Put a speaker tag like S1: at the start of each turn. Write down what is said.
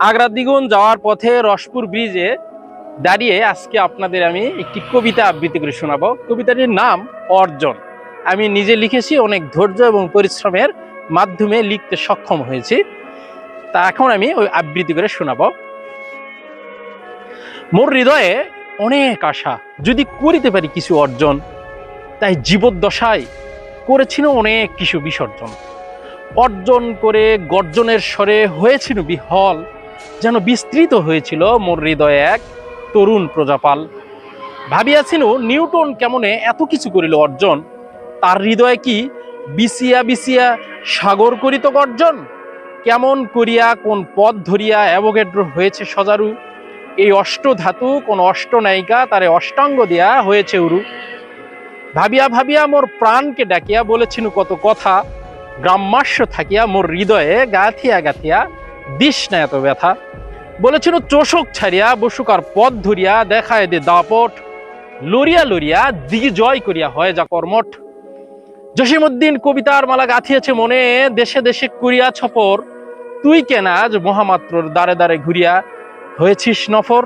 S1: আগ্রা দ্বিগুণ যাওয়ার পথে রসপুর ব্রিজে দাঁড়িয়ে আজকে আপনাদের আমি একটি কবিতা আবৃত্তি করে শোনাবো। কবিতাটির নাম অর্জন। আমি নিজে লিখেছি, অনেক ধৈর্য এবং পরিশ্রমের মাধ্যমে লিখতে সক্ষম হয়েছি। তা এখন আমি ওই আবৃত্তি করে শোনাবো। মোর হৃদয়ে অনেক আশা, যদি করিতে পারি কিছু অর্জন, তাই জীবদ্দশায় করেছিল অনেক কিছু বিসর্জন। অর্জন করে গর্জনের স্বরে হয়েছিল বিহল, যেন বিস্তৃত হয়েছিল মোর হৃদয়ে এক তরুণ প্রজাপাল। ভাবিয়াছিল নিউটন কেমনে এত কিছু করিল অর্জন, তার হৃদয়ে কি বিছিয়া বিছিয়া সাগর করিত গর্জন। কেমন করিয়া কোন পথ ধরিয়া অ্যাভোগাড্রো হয়েছে সজারু, এই অষ্ট ধাতু কোন অষ্ট নায়িকা তারে অষ্টাঙ্গ দিয়া হয়েছে উরু। ভাবিয়া ভাবিয়া মোর প্রাণকে ডাকিয়া বলেছিল কত কথা, গ্রাম্যাস্য থাকিয়া মোর হৃদয়ে গাথিয়া গাথিয়া দিস না এত ব্যথা। বলেছিল চোষক ছাড়িয়া বসুকার পথ ধরিয়া দেখায় দে দাপট, লড়িয়া লড়িয়া দিগি জয় করিয়া হয় যা কর্মঠ। জসিমউদ্দিন কবিতার মালা গাঁথিয়েছে মনে, দেশে দেশে করিয়া ছপর, তুই কেন আজ মহামাত্রর দ্বারে দ্বারে ঘুরিয়া হয়েছিস নফর।